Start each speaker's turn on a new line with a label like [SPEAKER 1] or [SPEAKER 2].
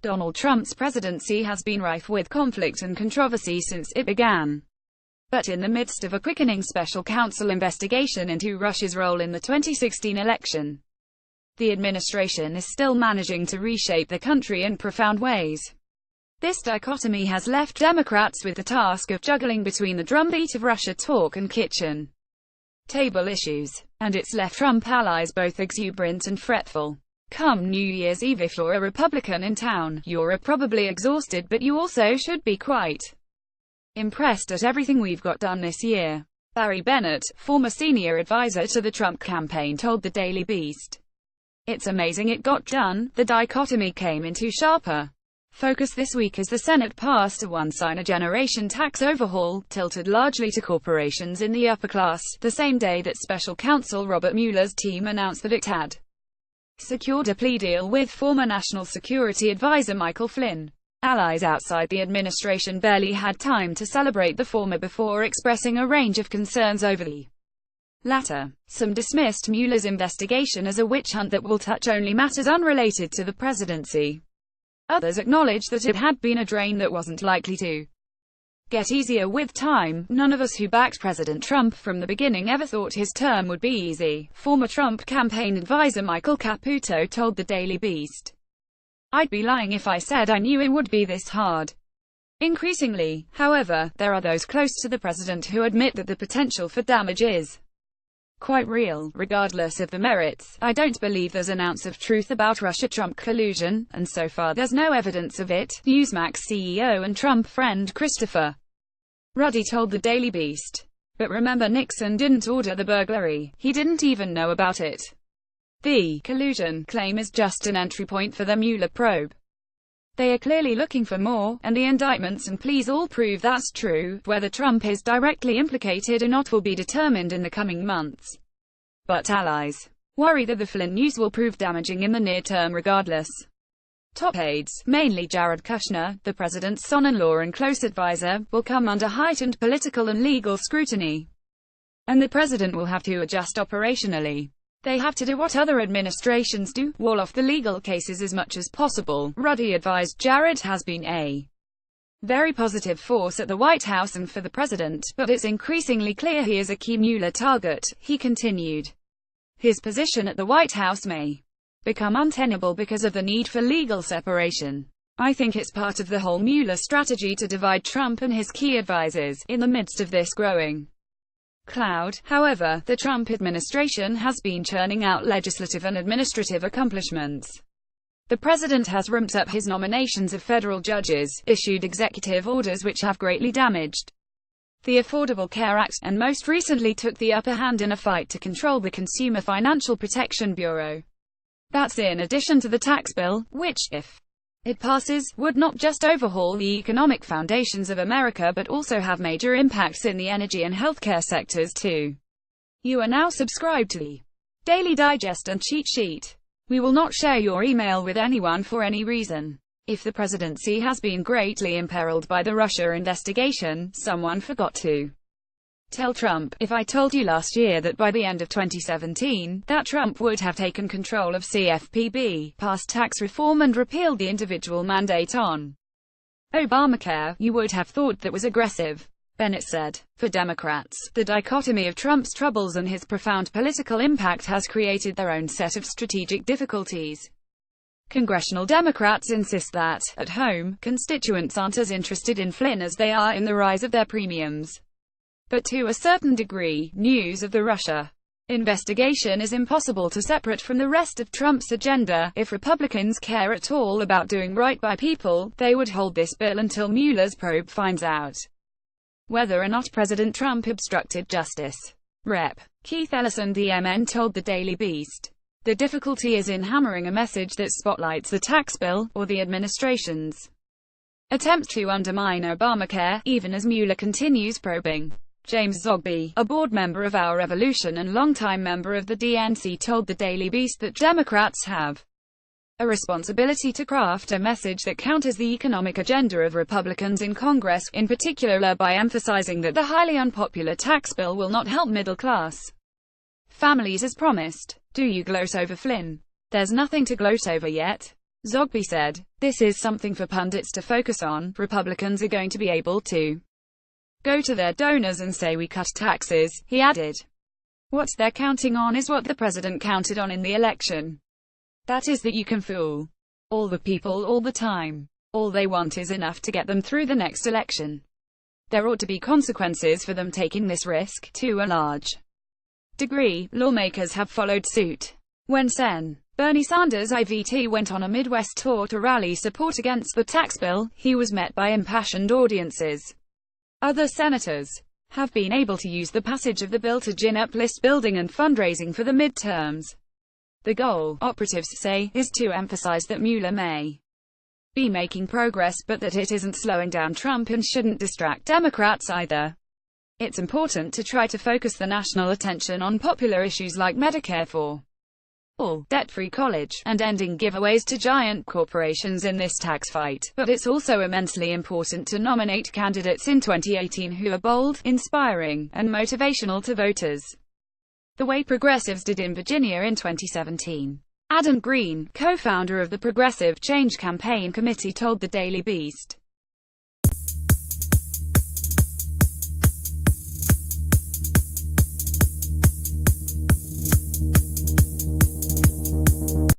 [SPEAKER 1] Donald Trump's presidency has been rife with conflict and controversy since it began. But in the midst of a quickening special counsel investigation into Russia's role in the 2016 election, the administration is still managing to reshape the country in profound ways. This dichotomy has left Democrats with the task of juggling between the drumbeat of Russia talk and kitchen table issues, and it's left Trump allies both exuberant and fretful. Come New Year's Eve, if you're a Republican in town, you're probably exhausted, but you also should be quite impressed at everything we've got done this year. Barry Bennett, former senior advisor to the Trump campaign, told the Daily Beast, "It's amazing it got done." The dichotomy came into sharper focus this week as the Senate passed a once-in-a-generation tax overhaul, tilted largely to corporations in the upper class, the same day that special counsel Robert Mueller's team announced that it had secured a plea deal with former National Security Advisor Michael Flynn. Allies outside the administration barely had time to celebrate the former before expressing a range of concerns over the latter. Some dismissed Mueller's investigation as a witch hunt that will touch only matters unrelated to the presidency. Others acknowledged that it had been a drain that wasn't likely to get easier with time. "None of us who backed President Trump from the beginning ever thought his term would be easy," former Trump campaign advisor Michael Caputo told the Daily Beast. "I'd be lying if I said I knew it would be this hard." Increasingly, however, there are those close to the president who admit that the potential for damage is quite real, regardless of the merits. "I don't believe there's an ounce of truth about Russia-Trump collusion, and so far there's no evidence of it," Newsmax CEO and Trump friend Christopher Ruddy told the Daily Beast. "But remember, Nixon didn't order the burglary. He didn't even know about it." The collusion claim is just an entry point for the Mueller probe. They are clearly looking for more, and the indictments and pleas all prove that's true. Whether Trump is directly implicated or not will be determined in the coming months. But allies worry that the Flynn news will prove damaging in the near term regardless. Top aides, mainly Jared Kushner, the president's son-in-law and close advisor, will come under heightened political and legal scrutiny, and the president will have to adjust operationally. They have to do what other administrations do, wall off the legal cases as much as possible. Ruddy advised Jared has been a very positive force at the White House and for the president, but it's increasingly clear he is a key Mueller target. He continued, "His position at the White House may become untenable because of the need for legal separation. I think it's part of the whole Mueller strategy to divide Trump and his key advisors. In the midst of this growing cloud, however, the Trump administration has been churning out legislative and administrative accomplishments. The president has ramped up his nominations of federal judges, issued executive orders which have greatly damaged the Affordable Care Act, and most recently took the upper hand in a fight to control the Consumer Financial Protection Bureau. That's in addition to the tax bill, which, if it passes, would not just overhaul the economic foundations of America but also have major impacts in the energy and healthcare sectors too." You are now subscribed to the Daily Digest and Cheat Sheet. We will not share your email with anyone for any reason. If the presidency has been greatly imperiled by the Russia investigation, someone forgot to tell Trump. "If I told you last year that by the end of 2017, that Trump would have taken control of CFPB, passed tax reform and repealed the individual mandate on Obamacare, you would have thought that was aggressive," Bennett said. For Democrats, the dichotomy of Trump's troubles and his profound political impact has created their own set of strategic difficulties. Congressional Democrats insist that, at home, constituents aren't as interested in Flynn as they are in the rise of their premiums. But to a certain degree, news of the Russia investigation is impossible to separate from the rest of Trump's agenda. If Republicans care at all about doing right by people, they would hold this bill until Mueller's probe finds out whether or not President Trump obstructed justice. Rep. Keith Ellison DMN told the Daily Beast, "The difficulty is in hammering a message that spotlights the tax bill, or the administration's attempt to undermine Obamacare, even as Mueller continues probing." James Zogby, a board member of Our Revolution and longtime member of the DNC, told the Daily Beast that Democrats have a responsibility to craft a message that counters the economic agenda of Republicans in Congress, in particular by emphasizing that the highly unpopular tax bill will not help middle-class families as promised. Do you gloat over Flynn? There's nothing to gloat over yet. Zogby said, "This is something for pundits to focus on. Republicans are going to be able to go to their donors and say we cut taxes," he added. "What they're counting on is what the president counted on in the election. That is that you can fool all the people all the time. All they want is enough to get them through the next election. There ought to be consequences for them taking this risk." To a large degree, lawmakers have followed suit. When Sen. Bernie Sanders IVT went on a Midwest tour to rally support against the tax bill, he was met by impassioned audiences. Other senators have been able to use the passage of the bill to gin up list building and fundraising for the midterms. The goal, operatives say, is to emphasize that Mueller may be making progress, but that it isn't slowing down Trump and shouldn't distract Democrats either. It's important to try to focus the national attention on popular issues like Medicare for all, debt-free college, and ending giveaways to giant corporations in this tax fight. But it's also immensely important to nominate candidates in 2018 who are bold, inspiring, and motivational to voters, the way progressives did in Virginia in 2017. Adam Green, co-founder of the Progressive Change Campaign Committee, told the Daily Beast,